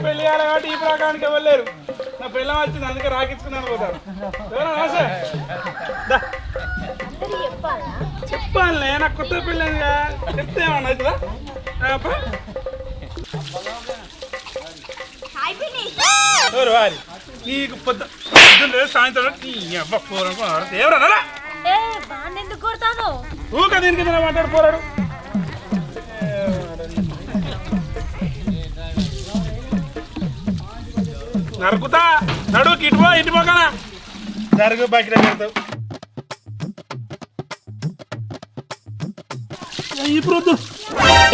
పెళ్లి కాలే కాబట్టి ఈ ప్రకారానికి వెళ్ళలేరు. నా పిల్లం వచ్చింది అందుకే రాకించుకున్నాను పోతారు. చెప్పానులే నాకు కొత్త పెళ్ళిగా చెప్తే ఏమన్నా అవుతుందా? ఎవరు వారి నీకు పొద్దున్న సాయంత్రం ఎవరన్నా ఊక దీనికి మాట్లాడు పోరాడు. నరుకుతా నడుకి ఇటు పోకనా జరుగు బయట పెడతావు.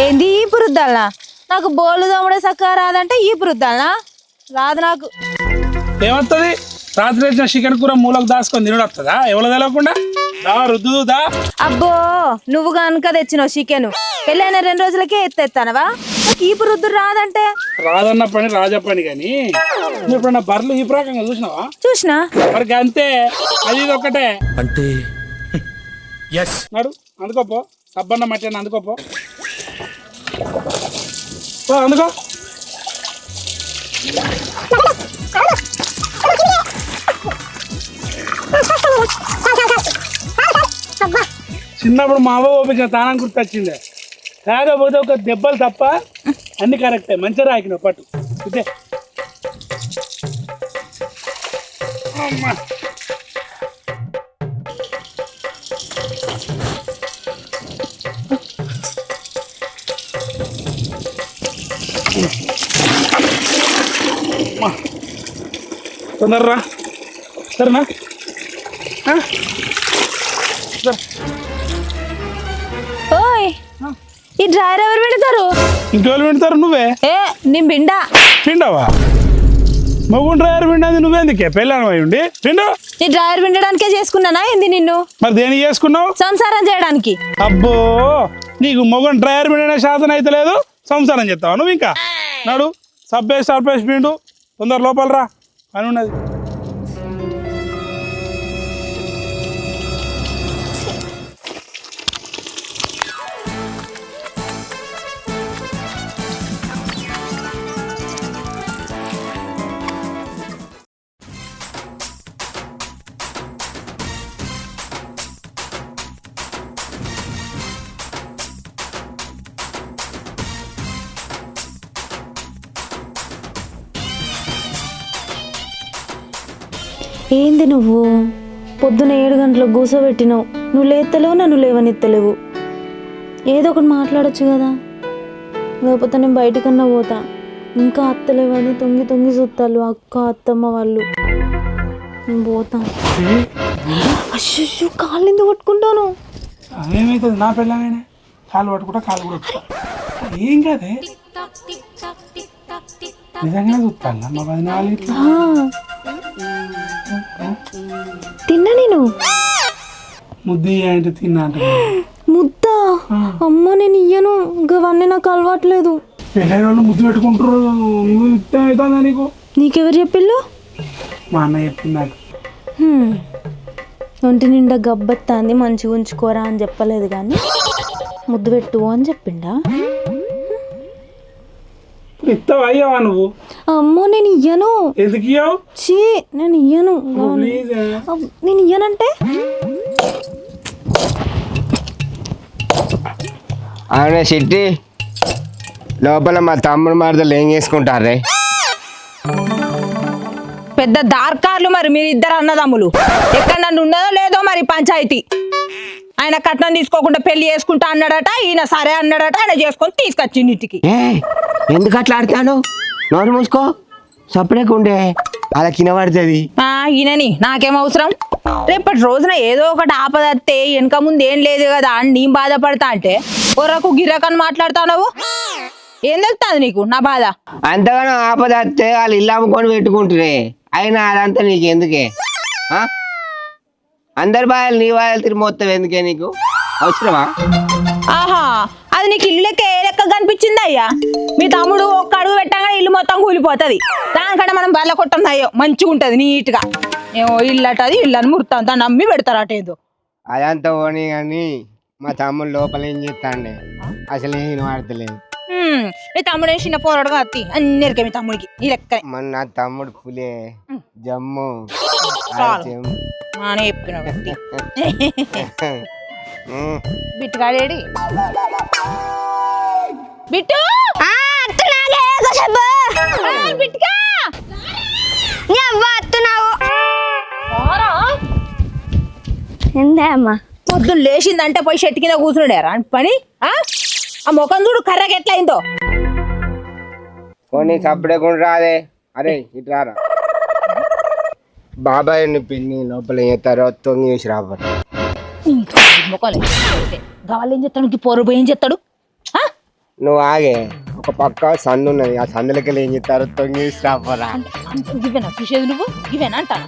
ఏంది ఈ పురుద్దాలనా? నాకు బోలు దమ్ముడే చక్కగా రాదంటే ఈ పురుద్దాలనా? రాదు నాకు. ఏమవుతుంది? రాత్రి వచ్చిన చికెన్ కూర మూలకు దాచుకొని తినడు వస్తుందా? ఎవరు తెలియకుండా రుద్దుదా? అబ్బో నువ్వు కనుక తెచ్చినావు చికెన్ పెళ్ళైన 2 రోజులకే ఎత్తేస్తానవా? ఈ పురుద్దు రాదంటే రాదన్న పని రాజా పని. కానీ ఎప్పుడన్నా బర్రెలు ఈ ప్రకంగా చూసినావా? చూసినా మరి అంతే. అది ఇది ఒక్కటే అంటే నడు అందుకోపో. సబ్బన్న మట్టి అందుకోపో. అందుకో చిన్నప్పుడు మా అవ్వ ఓపించిన తానం గుర్తొచ్చిందే. కాకపోతే ఒక దెబ్బలు తప్ప అన్ని కరెక్టే. మంచిగా రాకినావు పట్టు ఇదే. అమ్మా తొందరరా సరేనా? ఓయ్ ఈ డ్రైవర్ ఎవరు పెడతారు? ఇంకెవరు పెడతారు? నువ్వే. నేను పిండా. పిండవా? మగ డ్రైవర్ పిండేది నువ్వేందుకే? పెళ్ళాను ఉండి పిండు. నీ డ్రైవర్ పిండడానికే చేసుకున్నానా ఏంది నిన్ను? మరి దేనికి చేసుకున్నావు? సంసారం చేయడానికి. అబ్బో నీకు మగన్ డ్రైవర్ పిండిన శాతం అయితే లేదు, సంసారం చెప్తావా నువ్వు? ఇంకా నాడు సర్పేసి పిండు. తొందర లోపల రా అని ఉన్నది. ఏంది నువ్వు పొద్దున 7 గంటలకు కూసోబెట్టినావు, నువ్వు లేత్తలేవు, నన్ను లేవనెత్తలేవు. ఏదో ఒకటి మాట్లాడచ్చు కదా, లేకపోతే నేను బయటికన్నా పోతా. ఇంకా అత్తలేవని తొంగి చూస్తాను అక్క అత్తమ్మ వాళ్ళు. నేను పోతా. అయ్యో కాళ్ళు ఎందుకు పట్టుకుంటాను? ఏమవుతుంది? నా పిల్లమైనా కాళ్ళు పట్టుకుంటా, కాళ్ళు కూడా ఏం కాదే. నిజంగా చూస్తాను మా 10 నాలుగు ఇట్లా. తిన్నా నేను ముద్దు అంటే తిన్నా అంటే ముద్ద. అమ్మ నేను ఇయ్యను, ఇంకవన్నీ నాకు అలవాట్లేదు. పెళ్ళైన వాళ్ళు ముద్దు పెట్టుకుంటారు. నువ్వు ఇష్టం అవుతుందా నీకు? నీకెవరు చెప్పిళ్ళు? మా అన్న చెప్పింది నాకు. ఒంటి నిండా గబ్బెత్తాంది మంచిగా ఉంచుకోరా అని చెప్పలేదు కానీ ముద్దు పెట్టు అని చెప్పిండా. ఇస్తావా అయ్యావా నువ్వు? అమ్మో నేను ఇయ్యను. ఎందుకు ఇయ్యావు? చీ నేను ఇయ్యను. నేను ఇయ్యనంటే అవునే సిట్టి లోపల మా తమ్ముడు మరదలు ఏం చేసుకుంటారే? పెద్ద దార్కార్లు మరి మీరు ఇద్దరు అన్నదమ్ములు. ఎక్కడ నన్ను ఉన్నదో లేదో మరి పంచాయతీ. ఆయన కట్నం తీసుకోకుండా పెళ్లి చేసుకుంటా అన్నాడట, ఈయన సరే అన్నాడట, ఆయన చేసుకొని తీసుకొచ్చి ఇంటికి. ఎందుకు అట్లా ఆడతాను? నోరు మూసుకో, సపరేట్ ఉండే అలా కింద పడుతుంది. ఈయనని నాకేం అవసరం? రేపటి రోజున ఏదో ఒకటి ఆపదత్తే వెనక ముందు ఏం లేదు కదా అని నేను బాధపడతా అంటే ఒరకు గిరకని మాట్లాడతావు. ఏం తెలుస్తుంది నీకు నా బాధ? అంతగానో ఆపదత్తే వాళ్ళు ఇల్లు అమ్ముకొని పెట్టుకుంటురే. అయినా అదంతా నీకు ఎందుకే? అందరి బాధలు నీ బాధలు తిరిగి మొత్తం ఎందుకే నీకు? అవసరమా? ఆహా అది నీకు ఇల్లు లెక్క ఏ లెక్క కనిపించింది అయ్యా? మీ తమ్ముడు ఒక్క అడుగు పెట్టాగా ఇల్లు మొత్తం కూలిపోతుంది. దానికంటే మనం బల్ల కొట్టం అయ్యో మంచిగా ఉంటుంది నీట్గా. ఏమో ఇల్లు అటది ఇల్లు అని ముడతాం, దాన్ని నమ్మి పెడతారట ఏదో. అదంతా పోనీ కానీ మా తమ్ముడు లోపల ఏం చేస్తాండే అసలు ఏం వాడతలేదు. మీ తమ్ముడు చిన్న పోరాడు కాదు అన్నిరికే మీ తమ్ముడికి ఈ లెక్కనే మన తమ్ముడు పులే జమ్ము చాలు మానే చెప్పిన వ్యక్తి బిట్టుగాడేడి బిట్టు బిట్టుగా ఎందే అమ్మా పొద్దున్న లేచిందంటే పోయి చెట్టు కింద కూర్చున్నాడారా పని ఆ ముఖం చూడు కర్రకి ఎట్లా అయిందో కొన్ని సప్పుడేకుండా రాదే అరే ఇటు రారా బాబాయ్ పిన్ని లోపల ఏం చేస్తారో తొంగి వేసి రాబట్టు ముఖం గవాళ్ళు ఏం చెప్తాడు పొరుగు ఏం చెప్తాడు నువ్వు ఆగే ఒక పక్క సందు ఉన్నది ఆ సందులకి ఏం చేస్తారు తొంగి వేసి రాబోరా ఇవేనా చూసేది నువ్వు ఇవేనా అంటాను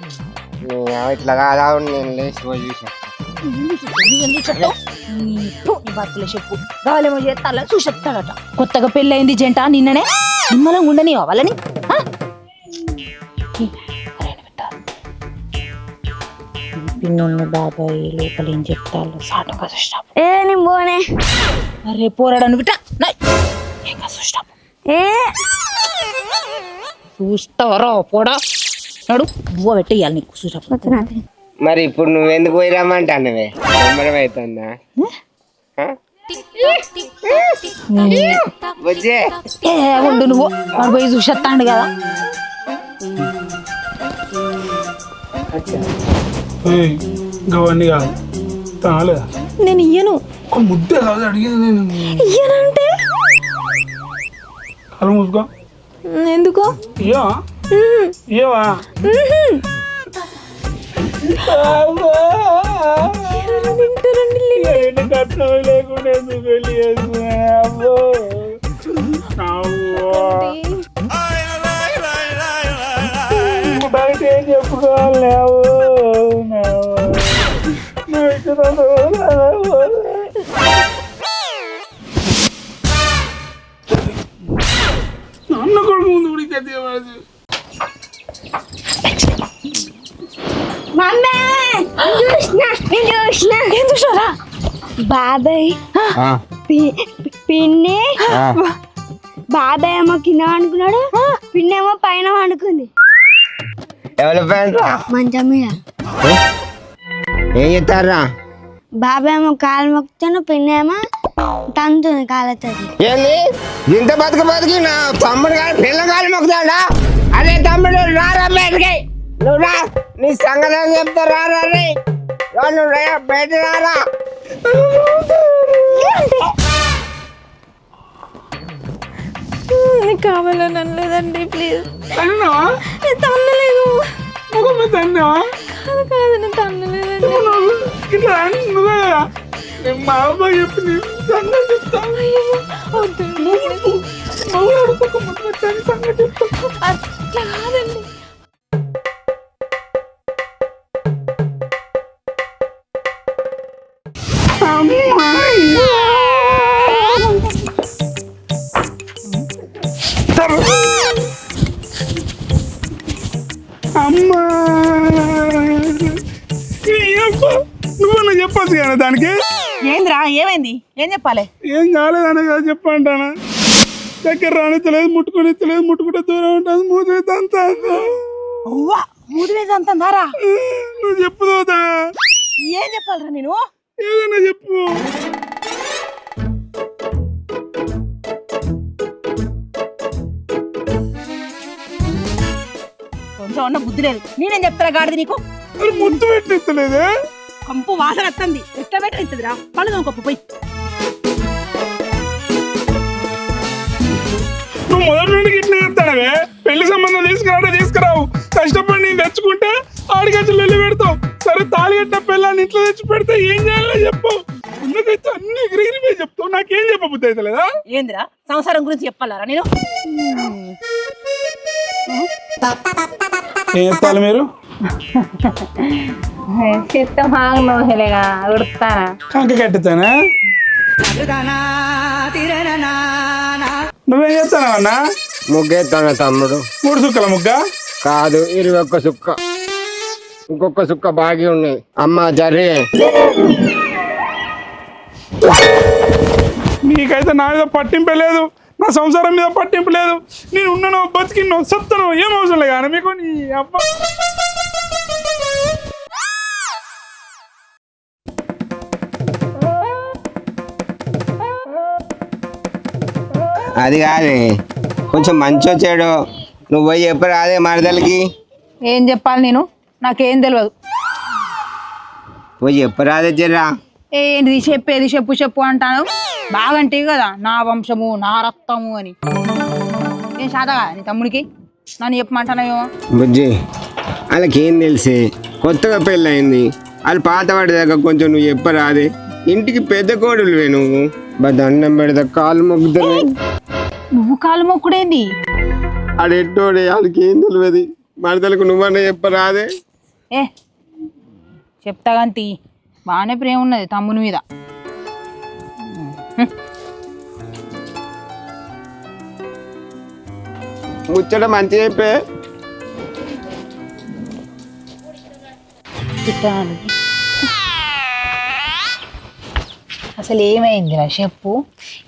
ఇట్లా కాదా నేను లేచి పోయి చూసా నువ్వెందుకు చెప్తావు నీ భర్తలో చెప్పు గవాలేమో చేస్తాలా చూసి చెప్తాడట కొత్తగా పెళ్ళయింది జంట నిన్ననే నిమ్మలం ఉండని వాళ్ళని పిన్నున్న బాబాయ్ లోపల ఏం చెప్తారు సాటంగా చూస్తాం ఏ నేను పోనే అరే పోరాడను బిట్ట ఇంకా చూస్తాం ఏ చూస్తావరా పోడా నడు బువ్వ పెట్టి ఇవ్వాలి నీకు చూసాం మరి ఇప్పుడు నువ్వెందుకు పోయి రమ్మంటానవే తొందరం అవుతుందా వచ్చే ఏ ఉండు నువ్వు వాడు పోయి చూసేస్తాడు కదా గవన్నీ కాదు తాగలేదా నేను ఇయ్యను ఒక ముద్ద కాదు అడిగింది నేను ఇయ్యనంటే కళ్ళు మూసుకో ఎందుకో ఇయ్యా ఇయ్యవా కట్నం లేకుండా ఎందుకు వెళ్ళి అబ్బో బయట ఏం చెప్పుకోవాలి అన్న కొడుకు ముందు ఉడికి బాబాయ్ పిన్ని బాబాయ్ ఏమో కింద అనుకున్నాడు పిన్నేమో పైన అనుకుంది ఎవరి ఫ్రెండ్ మంచం మీద ఏం చెప్తారా బాబాయ్ ఏమో కాలు మొక్కుతాను పిన్నేమో తంతుంది కాలతో ఏంది ఇంత బతికి నా తమ్ముడు గారు పిల్ల గాలి మొక్కుతాడా అరే తమ్ముడు రారా బయటకి నువ్వు రా నీ సంగతి చెప్తా రారా రే నువ్వు రా బయట రారా కావాలని అనలేదండి ప్లీజ్ తన్నావా తన్నలేదు ముఖం మీద తన్నావా కాదు నేను తన్నలేదండి ఇట్లా నువ్వే మా అబ్బాయి చెప్పి సంగతి చెప్తాను సంగతి చెప్తాను అట్లా కాదండి అమ్మా నువ్వు చెప్పచ్చు కదా దానికి ఏంద్రా ఏమైంది ఏం చెప్పాలి ఏం కాలేదనే కదా చెప్పంటానా దగ్గర రానిత్తలేదు ముట్టుకునిత్తలేదు ముట్టుకుంటే దూరం ఉంటుంది మూతి అంతా అవ్వా మూడు వేసి అంత దారా నువ్వు చెప్పుదా ఏం చెప్పాలరా నేను ఏదన్నా చెప్పు కొంచెం ఉన్న బుద్ధి లేదు నేనేం చెప్తారా గాడిది నీకు మరి ముద్దు పెట్టిత్తలేదే కంపు వాసన వస్తుంది ఎట్లా పెట్టిస్తుందిరా పళ్ళు దొంగ పోయి నువ్వు మొదటి నుండి ఇట్లా చెప్తాడవే పెళ్లి సంబంధం తీసుకురావు కష్టపడి నేను తెచ్చుకుంటే ఆడిగచ్చి వెళ్ళి పెడతావు సరే తాళి కట్టిన పిల్లని ఇంట్లో తెచ్చి పెడితే ఏం చేయాలో చెప్పు ఉన్నదైతే అన్ని ఎగిరిగిరిపోయి చెప్తావు నాకేం చెప్పబుద్ధి అయితే లేదా ఏందిరా సంసారం గురించి చెప్పాలరా నేను ఏం చెప్తారు మీరు కంక కట్టుతానా నువ్వేం చేస్తానా అన్నా ముగ్గేస్తాను తమ్ముడు 3 సుక్కల ముగ్గ కాదు 21 సుక్క ఇంకొక సుక్క బాగి ఉన్నాయి అమ్మ జరి నీకైతే నా మీద పట్టింపే లేదు నా సంసారం మీద పట్టింపు లేదు. నేను ఉన్నాను, బతికిన్నో, సత్తను, ఏం అవసరం లేదు కానీ మీకు నీ అబ్బా. అది కాదే, కొంచెం మంచి వచ్చాడు. నువ్వు పోయి చెప్పరు అదే మరదలకి. ఏం చెప్పాలి నేను? నాకేం తెలియదు. పోయి చెప్పరు అదే జర్రా. ఏంటిది చెప్పేది? చెప్పు చెప్పు అంటాను. బాగంటే కదా నా వంశము నా రక్తము అని. ఏం శాతగా నీ తమ్ముడికి నన్ను చెప్పమంటానేమో. బుజ్జి వాళ్ళకేం తెలిసి కొత్తగా పెళ్ళయింది. వాళ్ళు పాత వాడి దగ్గర కొంచెం నువ్వు చెప్పరా అదే. ఇంటికి పెద్ద కోడలువే నువ్వు. దండం పెడతా, కాలు మొక్కుతాను. నువ్వు కాలు మొక్కుడేంది? ఆడెట్టోడే, వాళ్ళకి ఏం తెలియదు. మరదలకు నువ్వన్నా చెప్పరా అదే. ఏ చెప్తా గంతి, బాగానే ప్రేమ ఉన్నది తమ్ముని మీద. ముచ్చట మంచి చెప్పే. అసలు ఏమైందిరా చెప్పు.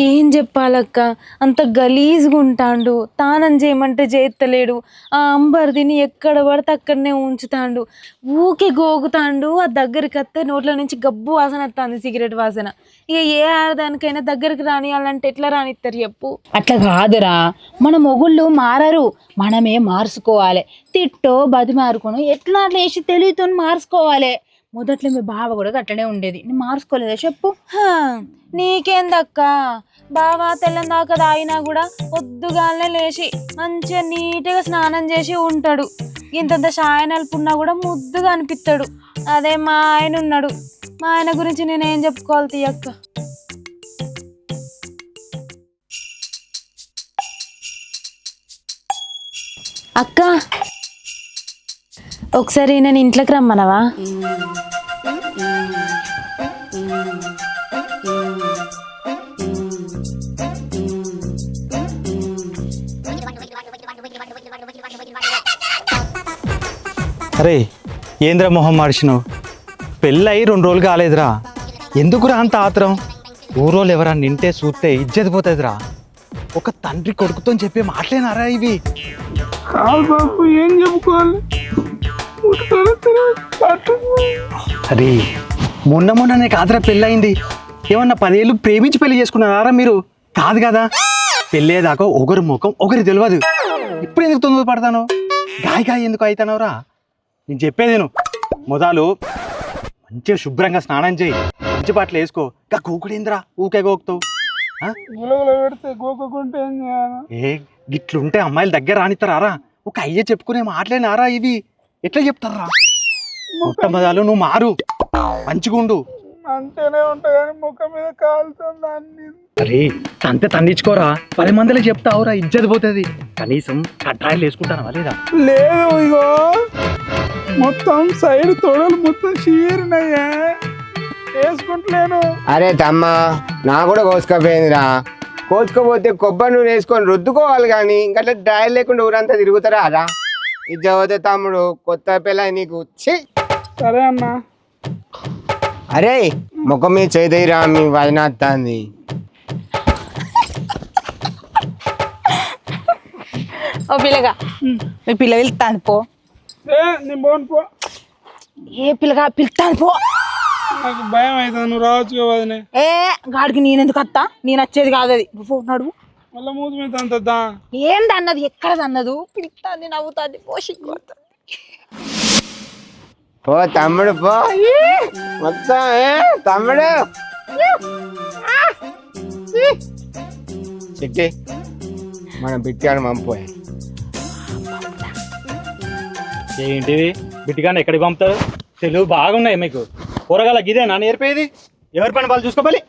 ఏం చెప్పాలక్క, అంత గలీజ్గా ఉంటాడు. తానం చేయమంటే చేత్తలేడు. ఆ అంబర్దిని ఎక్కడ పడితే అక్కడనే ఉంచుతాండు. ఊకే గోగుతాండు. ఆ దగ్గరికి వస్తే నోట్ల నుంచి గబ్బు వాసన వస్తుంది, సిగరెట్ వాసన. ఇక ఏ ఆడదానికైనా దగ్గరికి రానియాలంటే ఎట్లా రానిస్తారు చెప్పు. అట్లా కాదురా, మన మొగుళ్ళు మారరు, మనమే మార్చుకోవాలి. తిట్టో బతిమారుకోను ఎట్లా అట్లా వేసి తెలియతో మార్చుకోవాలి. మొదట్లో మీ బావ కూడా అట్లనే ఉండేది, నేను మార్చుకోలేదా చెప్పు. నీకేందక్క, బావా తెల్లం దాకా తాగినా కూడా పొద్దుగాలనే లేచి మంచిగా నీట్గా స్నానం చేసి ఉంటాడు. ఇంతంత షాయ నలుపున్నా కూడా ముద్దుగా అనిపిస్తాడు. అదే మా ఆయన ఉన్నాడు. మా ఆయన గురించి నేనేం చెప్పుకోవాలి తీయక్క. అక్క ఒకసారి నేను ఇంట్లోకి రమ్మనవా? అరే ఏంద్రా మొహం మార్చినావు? పెళ్ళయి 2 రోజులు కాలేదురా, ఎందుకురా అంత ఆత్రం? ఊరోళ్ళు ఎవరా నింటే చూస్తే ఇజ్జత్ పోతుందిరా. ఒక తండ్రి కొడుకుతో చెప్పే మాటలేనారా ఇవి? కాదు బాబు, ఏం చెప్పుకోవాలి? అరే మొన్ననే కాదురా పెళ్ళయింది. ఏమన్నా 10 ఏళ్ళు ప్రేమించి పెళ్లి చేసుకున్నారా మీరు? కాదు కదా. పెళ్ళేదాకా ఒకరి ముఖం ఒకరి తెలియదు. ఇప్పుడు ఎందుకు తొందర పడతాను? గాయ ఎందుకు అవుతానవరా? నేను చెప్పేది నేను, మొదలు మంచిగా శుభ్రంగా స్నానం చేయి, మంచి బట్టలు వేసుకో. ఇంకా కూకుడేంద్రా ఊకే గోకుతావు? పెడితే గోకుంటే ఏం చేయాలి? ఏ గిట్లుంటే అమ్మాయిల దగ్గర రానిస్తారా? ఒక అయ్యే చెప్పుకునే మాటలేనారా ఇవి? ఎట్లా చెప్తారా? మొట్టమొదలు నువ్వు మారు, మంచిగుండు. మంచిగానే ఉంటాయి కానీ ముఖం మీద కాలుతుంది అన్ని. అరే తంతే తన్నించుకోరా, 10 మందిలో చెప్తావురా, ఇజ్జత్ పోతుంది. కనీసం కట్రాయిలు వేసుకుంటానా లేదా? లేదు, ఇగో మొత్తం సైడ్ తొడలు మొత్తం చీరినయ్యా, వేసుకుంటలేను. అరే తమ్మ, నా కూడా కోసుకపోయిందిరా. కోసుకపోతే కొబ్బరి నూనె వేసుకొని రుద్దుకోవాలి కానీ ఇంకా డ్రాయర్ లేకుండా ఊరంతా తిరుగుతారా రా. ఇది చదివితే తమ్ముడు, కొత్త పిల్ల నీకు. సరే అన్న. అరే ముఖం మీద చేదయిరా, మీ వదిన వస్తుంది. ఓ పిల్లగా, మీ పిల్ల వెళ్తాను పో. నేను పోను పో. ఏ పిల్లగా పిలుతాను పో. నాకు భయం అవుతుంది, నువ్వు రావచ్చు వదినే. ఏ గాడికి నేనెందుకు వస్తా? నేను వచ్చేది కాదు అది. నువ్వు నడువు. మళ్ళీ మూతి మీద అంతద్దా? ఏంది అన్నది? ఎక్కడది అన్నదు? పిలుతాంది, నవ్వుతుంది, పోషిపోతుంది. పో తమ్ముడు పో. మొత్తం తమ్ముడు చిట్టి మనం బిట్టాడు పంపోయా. ఏంటివి బిడ్డగానే ఎక్కడికి పంపుతారు? తెలుగు బాగున్నాయి మీకు. కూరగాయల గిదే నా నేర్పేది. ఎవరి పని వాళ్ళు చూసుకోవాలి.